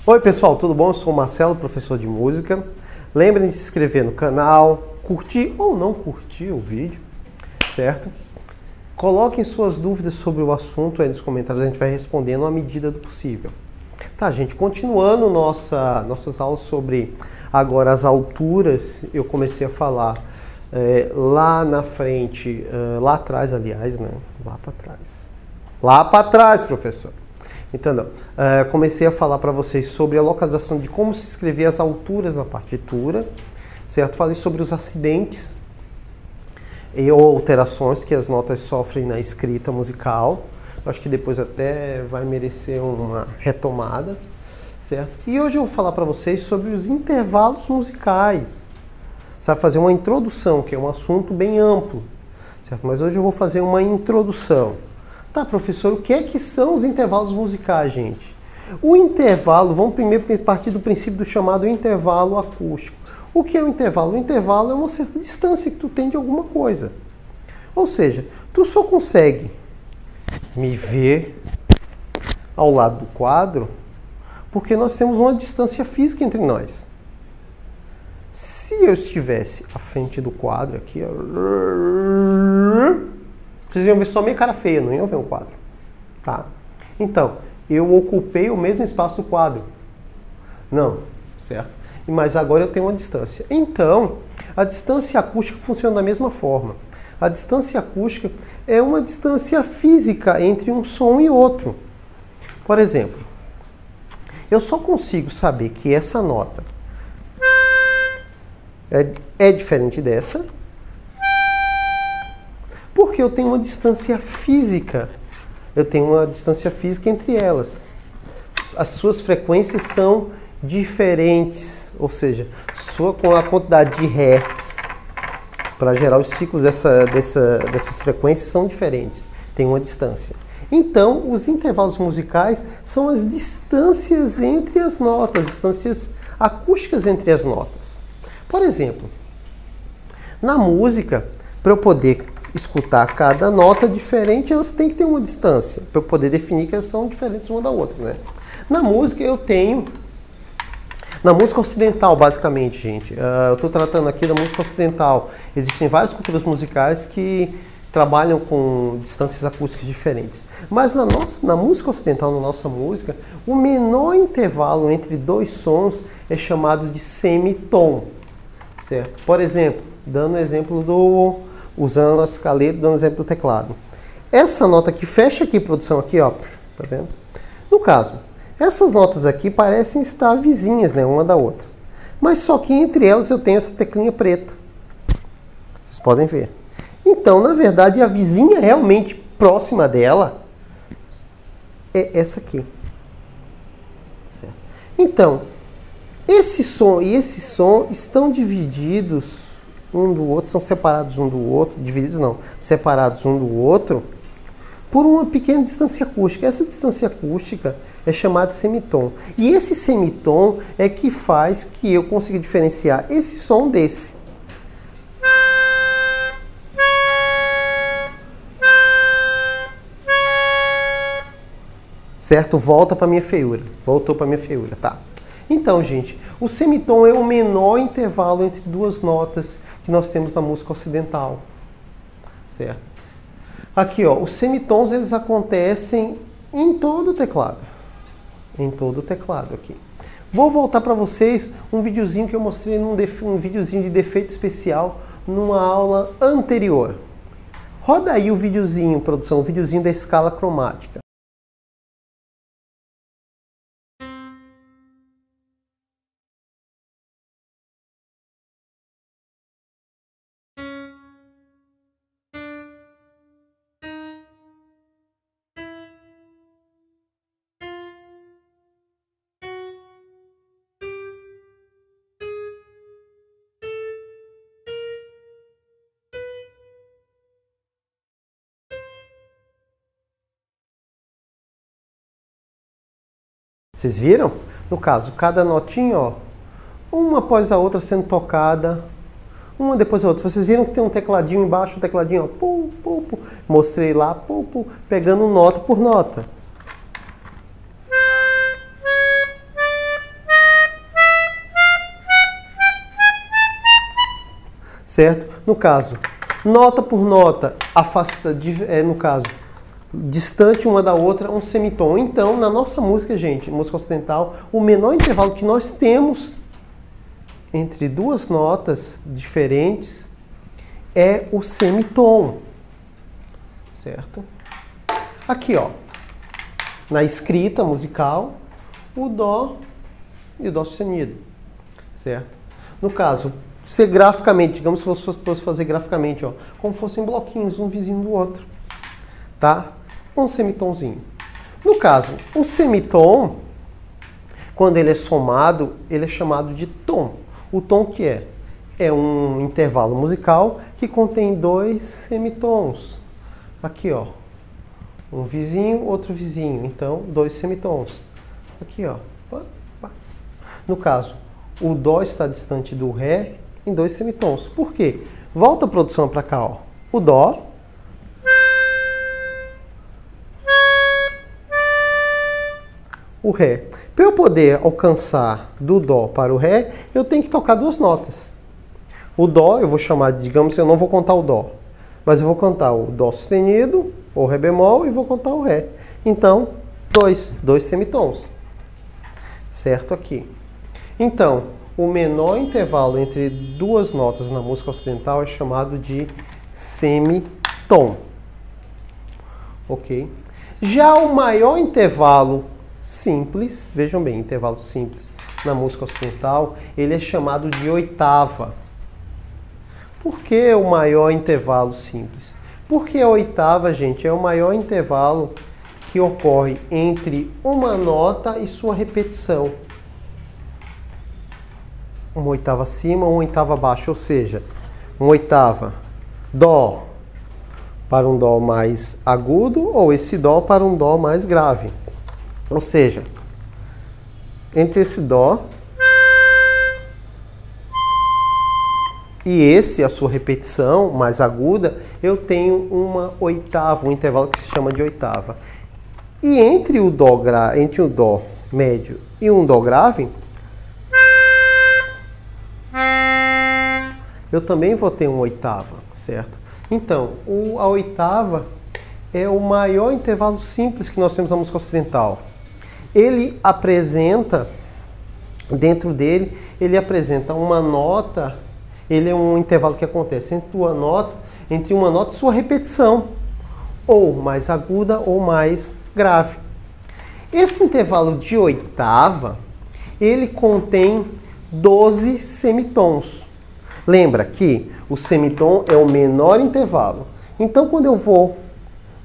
Oi pessoal, tudo bom? Eu sou o Marcelo, professor de música. Lembrem de se inscrever no canal, curtir ou não curtir o vídeo, certo? Coloquem suas dúvidas sobre o assunto aí nos comentários, a gente vai respondendo à medida do possível. Tá, gente, continuando nossas aulas sobre agora as alturas, eu comecei a falar lá na frente, lá atrás, aliás, né? Lá para trás. Lá para trás, professor. Entendeu? Comecei a falar para vocês sobre a localização de como se escrever as alturas na partitura, certo? Falei sobre os acidentes e alterações que as notas sofrem na escrita musical. Acho que depois até vai merecer uma retomada, certo? E hoje eu vou falar para vocês sobre os intervalos musicais. Sabe, fazer uma introdução, que é um assunto bem amplo, certo? Mas hoje eu vou fazer uma introdução. Tá, professor, o que é que são os intervalos musicais, gente? O intervalo, vamos primeiro partir do princípio do chamado intervalo acústico. O que é o intervalo? O intervalo é uma certa distância que tu tem de alguma coisa. Ou seja, tu só consegue me ver ao lado do quadro porque nós temos uma distância física entre nós. Se eu estivesse à frente do quadro aqui, ó, vocês iam ver só minha cara feia, não iam ver o quadro, tá? Então, eu ocupei o mesmo espaço do quadro. Não, certo? Mas agora eu tenho uma distância. Então, a distância acústica funciona da mesma forma. A distância acústica é uma distância física entre um som e outro. Por exemplo, eu só consigo saber que essa nota é diferente dessa porque eu tenho uma distância física. Eu tenho uma distância física entre elas. As suas frequências são diferentes, ou seja, com a quantidade de hertz para gerar os ciclos dessas frequências são diferentes, tem uma distância. Então, os intervalos musicais são as distâncias entre as notas, distâncias acústicas entre as notas. Por exemplo, na música, para eu poder escutar cada nota diferente, elas têm que ter uma distância, para eu poder definir que elas são diferentes uma da outra, né? Na música eu tenho... Na música ocidental, basicamente, gente, eu estou tratando aqui da música ocidental. Existem várias culturas musicais que trabalham com distâncias acústicas diferentes. Mas na música ocidental, na nossa música, o menor intervalo entre dois sons é chamado de semitom, certo? Por exemplo, dando exemplo usando a escaleta, dando exemplo do teclado. Essa nota que fecha aqui, produção, aqui, ó, tá vendo? No caso, essas notas aqui parecem estar vizinhas, né, uma da outra. Mas só que entre elas eu tenho essa teclinha preta. Vocês podem ver. Então, na verdade, a vizinha realmente próxima dela é essa aqui. Certo? Então, esse som e esse som estão divididos um do outro, são separados um do outro, divididos não, separados um do outro, por uma pequena distância acústica. Essa distância acústica é chamada de semitom. E esse semitom é que faz que eu consiga diferenciar esse som desse. Certo? Volta para minha feiura. Voltou para minha feiura, tá? Então, gente, o semitom é o menor intervalo entre duas notas que nós temos na música ocidental. Certo? Aqui, ó, os semitons, eles acontecem em todo o teclado. Em todo o teclado aqui. Vou voltar para vocês um videozinho que eu mostrei um videozinho de defeito especial numa aula anterior. Roda aí o videozinho, produção, o videozinho da escala cromática. Vocês viram? No caso, cada notinha, ó, uma após a outra sendo tocada, uma depois da outra. Vocês viram que tem um tecladinho embaixo, um tecladinho, ó, pum, pum, pum. Mostrei lá, pum, pum, pegando nota por nota. certo? No caso, nota por nota, afasta, no caso, distante uma da outra, um semitom. Então, na nossa música, gente, música ocidental, o menor intervalo que nós temos entre duas notas diferentes é o semitom, certo? Aqui, ó, na escrita musical, o dó e o dó sustenido, certo? No caso, se graficamente, digamos que fosse fazer graficamente, ó, como fossem bloquinhos, um vizinho do outro, tá? Um semitomzinho. No caso, o semitom, quando ele é somado, ele é chamado de tom. O tom que é? É um intervalo musical que contém dois semitons. Aqui, ó, um vizinho, outro vizinho, então dois semitons. Aqui, ó. No caso, o dó está distante do ré em dois semitons. Por quê? Volta a produção para cá, ó. O dó, o ré. Para eu poder alcançar do dó para o ré, eu tenho que tocar duas notas. O dó, eu vou chamar, digamos, eu não vou contar o dó, mas eu vou contar o dó sustenido, o ré bemol, e vou contar o ré. Então, dois semitons. Certo aqui. Então, o menor intervalo entre duas notas na música ocidental é chamado de semitom. Ok? Já o maior intervalo simples, vejam bem, intervalo simples na música ocidental, ele é chamado de oitava. Por que o maior intervalo simples? Porque a oitava, gente, é o maior intervalo que ocorre entre uma nota e sua repetição. Uma oitava acima, uma oitava abaixo, ou seja, uma oitava dó para um dó mais agudo ou esse dó para um dó mais grave. Ou seja, entre esse dó e esse, a sua repetição mais aguda, eu tenho uma oitava, um intervalo que se chama de oitava. E entre o dó médio e um dó grave, eu também vou ter uma oitava, certo? Então, a oitava é o maior intervalo simples que nós temos na música ocidental. Ele apresenta, dentro dele, ele apresenta uma nota, ele é um intervalo que acontece entre uma nota e sua repetição, ou mais aguda ou mais grave. Esse intervalo de oitava, ele contém 12 semitons. Lembra que o semitom é o menor intervalo. Então, quando eu vou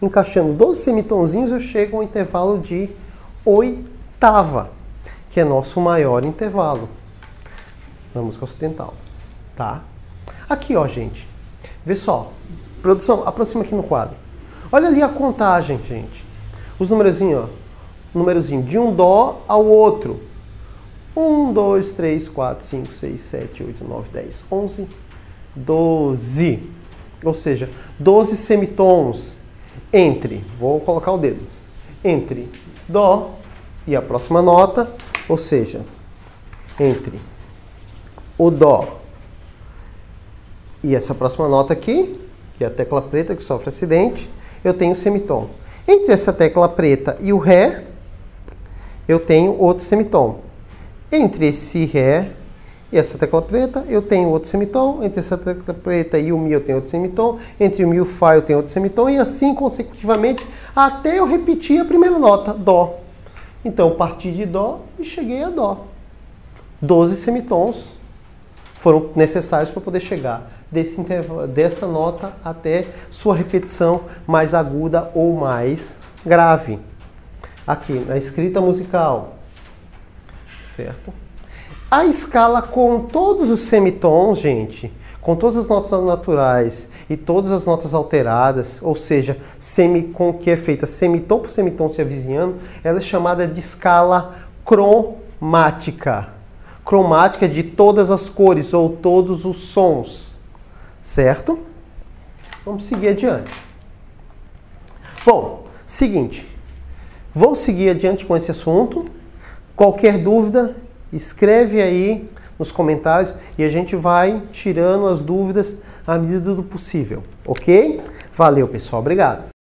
encaixando 12 semitonzinhos, eu chego ao intervalo de oitava, que é nosso maior intervalo na música ocidental, tá? Aqui, ó, gente. Vê só. Produção, aproxima aqui no quadro. Olha ali a contagem, gente. Os numerozinhos, ó. Numerozinho de um dó ao outro. 1, 2, 3, 4, 5, 6, 7, 8, 9, 10, 11, 12. Ou seja, 12 semitons entre, vou colocar o dedo, entre dó e a próxima nota, ou seja, entre o dó e essa próxima nota aqui, que é a tecla preta que sofre acidente, eu tenho semitom. Entre essa tecla preta e o ré, eu tenho outro semitom. Entre esse ré e essa tecla preta, eu tenho outro semitom. Entre essa tecla preta e o mi, eu tenho outro semitom. Entre o mi e o fá, eu tenho outro semitom. E assim consecutivamente, até eu repetir a primeira nota, dó. Então, eu parti de dó e cheguei a dó. 12 semitons foram necessários para poder chegar dessa nota até sua repetição mais aguda ou mais grave. Aqui, na escrita musical. Certo? A escala com todos os semitons, gente, com todas as notas naturais e todas as notas alteradas, ou seja, com que é feita semitom por semitom se avizinhando, ela é chamada de escala cromática. Cromática de todas as cores ou todos os sons. Certo? Vamos seguir adiante. Bom, seguinte. Vou seguir adiante com esse assunto. Qualquer dúvida, escreve aí nos comentários e a gente vai tirando as dúvidas à medida do possível, ok? Valeu, pessoal. Obrigado.